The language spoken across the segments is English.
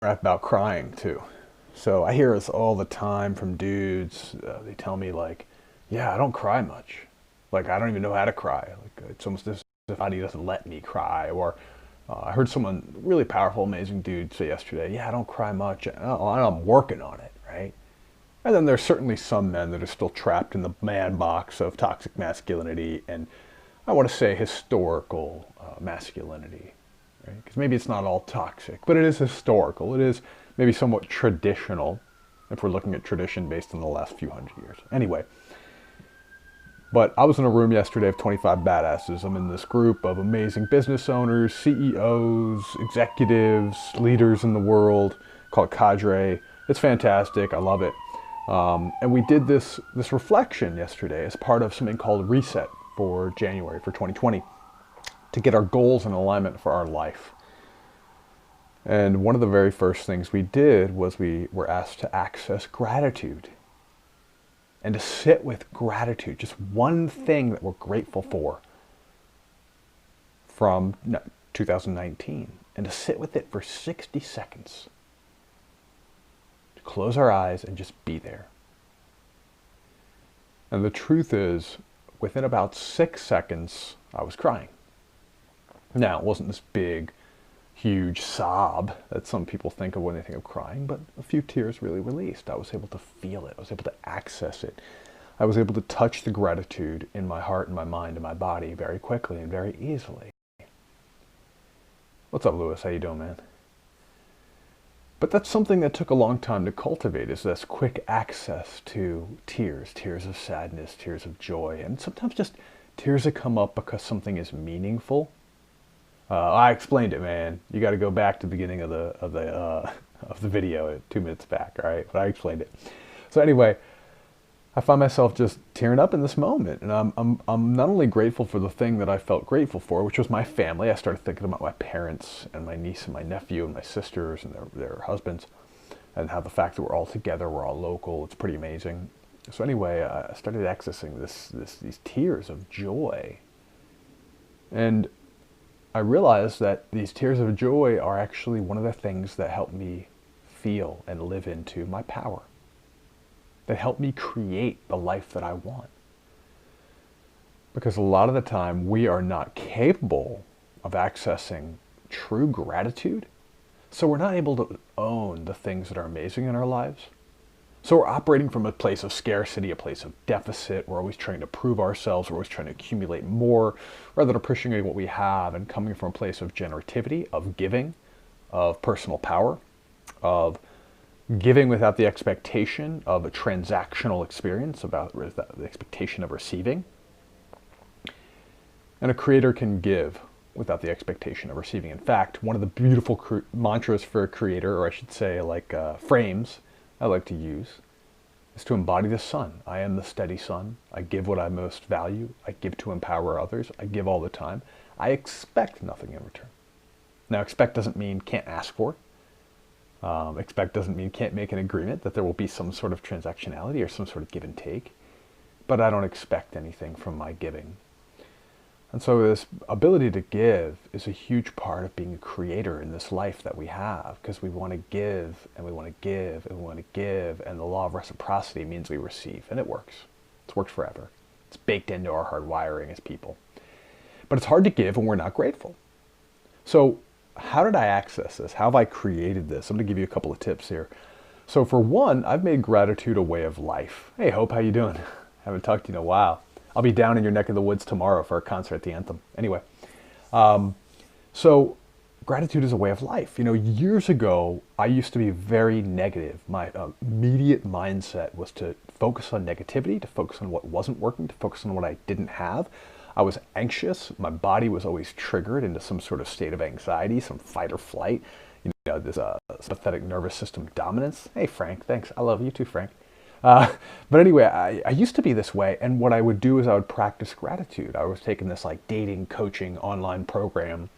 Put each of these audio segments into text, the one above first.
about crying too. So I hear this all the time from dudes. They tell me like, "Yeah, I don't cry much. Like I don't even know how to cry. Like it's almost as if body doesn't let me cry." Or I heard someone really powerful, amazing dude say yesterday, "Yeah, I don't cry much. Oh, I'm working on it, right?" And then there's certainly some men that are still trapped in the man box of toxic masculinity and I want to say historical masculinity, right? Because maybe it's not all toxic, but it is historical. It is maybe somewhat traditional, if we're looking at tradition based on the last few hundred years. Anyway, but I was in a room yesterday of 25 badasses. I'm in this group of amazing business owners, CEOs, executives, leaders in the world, called Cadre. It's fantastic. I love it. And we did this reflection yesterday as part of something called Reset for January for 2020 to get our goals in alignment for our life. And one of the very first things we did was we were asked to access gratitude and to sit with gratitude, just one thing that we're grateful for from 2019, and to sit with it for 60 seconds. To close our eyes and just be there. And the truth is, within about 6 seconds, I was crying. Now, it wasn't this big, huge sob that some people think of when they think of crying, but a few tears really released. I was able to feel it. I was able to access it. I was able to touch the gratitude in my heart and my mind and my body very quickly and very easily. What's up, Lewis? How you doing, man? But that's something that took a long time to cultivate, is this quick access to tears, tears of sadness, tears of joy, and sometimes just tears that come up because something is meaningful. I explained it, man. You got to go back to the beginning of the video, 2 minutes back, all right? But I explained it. So anyway, I find myself just tearing up in this moment, and I'm not only grateful for the thing that I felt grateful for, which was my family. I started thinking about my parents and my niece and my nephew and my sisters and their husbands, and how the fact that we're all together, we're all local. It's pretty amazing. So anyway, I started accessing these tears of joy, and I realized that these tears of joy are actually one of the things that help me feel and live into my power, that help me create the life that I want. Because a lot of the time we are not capable of accessing true gratitude, so we're not able to own the things that are amazing in our lives. So we're operating from a place of scarcity, a place of deficit. We're always trying to prove ourselves. We're always trying to accumulate more rather than appreciating what we have and coming from a place of generativity, of giving, of personal power, of giving without the expectation of a transactional experience, about the expectation of receiving. And a creator can give without the expectation of receiving. In fact, one of the beautiful mantras for a creator, or I should say like frames I like to use, is to embody the sun. I am the steady sun. I give what I most value. I give to empower others. I give all the time. I expect nothing in return. Now, expect doesn't mean can't ask for. Expect doesn't mean can't make an agreement that there will be some sort of transactionality or some sort of give and take. But I don't expect anything from my giving. And so this ability to give is a huge part of being a creator in this life that we have, because we want to give and we want to give and we want to give, and the law of reciprocity means we receive, and it works. It's worked forever. It's baked into our hard wiring as people. But it's hard to give when we're not grateful. So how did I access this? How have I created this? I'm going to give you a couple of tips here. So for one, I've made gratitude a way of life. Hey, Hope, how you doing? Haven't talked to you in a while. I'll be down in your neck of the woods tomorrow for a concert at the Anthem. Anyway, so gratitude is a way of life. You know, years ago, I used to be very negative. My immediate mindset was to focus on negativity, to focus on what wasn't working, to focus on what I didn't have. I was anxious. My body was always triggered into some sort of state of anxiety, some fight or flight. You know, there's a sympathetic nervous system dominance. Hey, Frank, thanks. I love you too, Frank. But anyway, I used to be this way, and what I would do is I would practice gratitude. I was taking this like dating coaching online program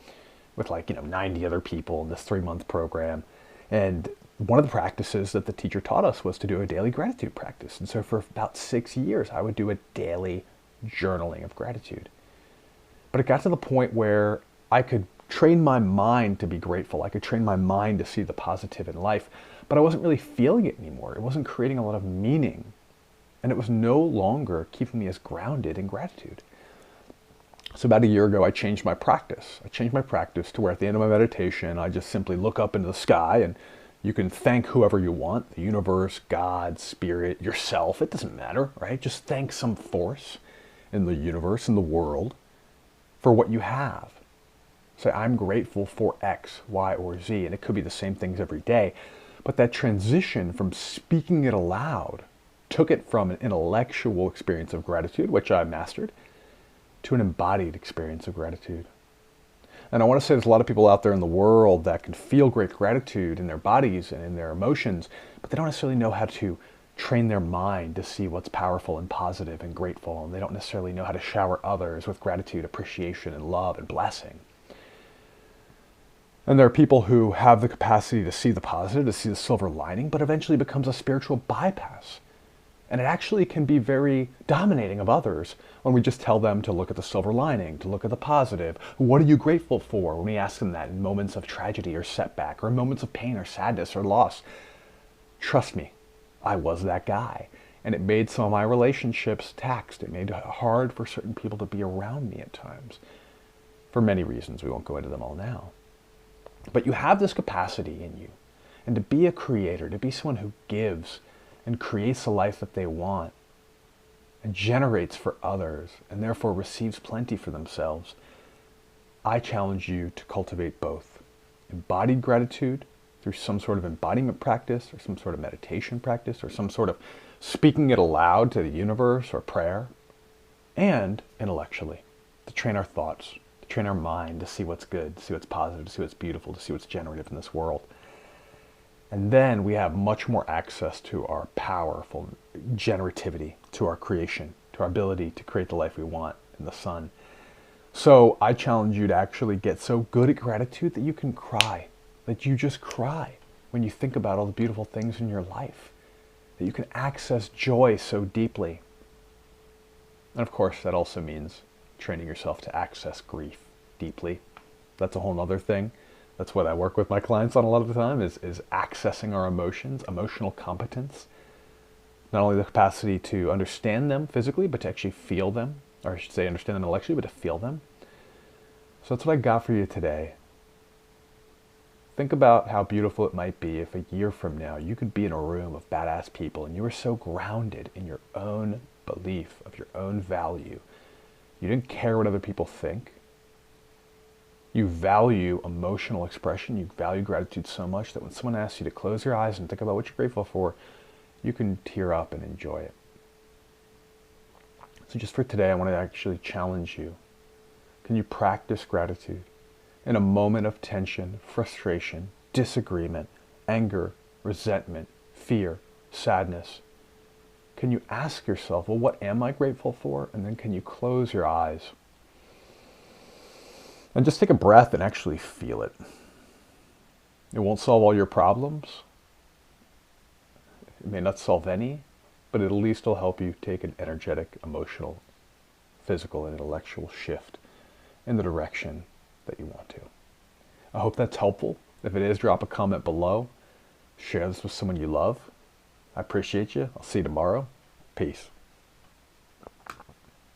with 90 other people in this 3-month program, and one of the practices that the teacher taught us was to do a daily gratitude practice. And so for about 6 years, I would do a daily journaling of gratitude. But it got to the point where I could train my mind to be grateful. I could train my mind to see the positive in life, but I wasn't really feeling it anymore. It wasn't creating a lot of meaning, and it was no longer keeping me as grounded in gratitude. So about a year ago, I changed my practice. I changed my practice to where at the end of my meditation, I just simply look up into the sky, and you can thank whoever you want, the universe, God, spirit, yourself. It doesn't matter, right? Just thank some force in the universe, in the world, for what you have. Say, I'm grateful for X, Y, or Z, and it could be the same things every day. But that transition from speaking it aloud took it from an intellectual experience of gratitude, which I mastered, to an embodied experience of gratitude. And I want to say there's a lot of people out there in the world that can feel great gratitude in their bodies and in their emotions, but they don't necessarily know how to train their mind to see what's powerful and positive and grateful, and they don't necessarily know how to shower others with gratitude, appreciation, and love and blessing. And there are people who have the capacity to see the positive, to see the silver lining, but eventually becomes a spiritual bypass. And it actually can be very dominating of others when we just tell them to look at the silver lining, to look at the positive. What are you grateful for? When we ask them that in moments of tragedy or setback, or moments of pain or sadness or loss. Trust me, I was that guy. And it made some of my relationships taxed. It made it hard for certain people to be around me at times. For many reasons, we won't go into them all now. But you have this capacity in you. And to be a creator, to be someone who gives and creates the life that they want and generates for others and therefore receives plenty for themselves, I challenge you to cultivate both. Embodied gratitude through some sort of embodiment practice or some sort of meditation practice or some sort of speaking it aloud to the universe or prayer, and intellectually, to train our thoughts, to train our mind to see what's good, to see what's positive, to see what's beautiful, to see what's generative in this world. And then we have much more access to our powerful generativity, to our creation, to our ability to create the life we want in the sun. So I challenge you to actually get so good at gratitude that you can cry, that you just cry when you think about all the beautiful things in your life, that you can access joy so deeply. And of course, that also means training yourself to access grief deeply. That's a whole other thing. That's what I work with my clients on a lot of the time, is accessing our emotions, emotional competence. Not only the capacity to understand them physically, but to actually feel them, or I should say understand them intellectually, but to feel them. So that's what I got for you today. Think about how beautiful it might be if a year from now you could be in a room of badass people and you were so grounded in your own belief of your own value. You didn't care what other people think. You value emotional expression. You value gratitude so much that when someone asks you to close your eyes and think about what you're grateful for, you can tear up and enjoy it. So just for today, I want to actually challenge you. Can you practice gratitude in a moment of tension, frustration, disagreement, anger, resentment, fear, sadness? Can you ask yourself, well, what am I grateful for? And then can you close your eyes and just take a breath and actually feel it? It won't solve all your problems. It may not solve any, but it at least will help you take an energetic, emotional, physical, and intellectual shift in the direction that you want to. I hope that's helpful. If it is, drop a comment below. Share this with someone you love. I appreciate you. I'll see you tomorrow. Peace.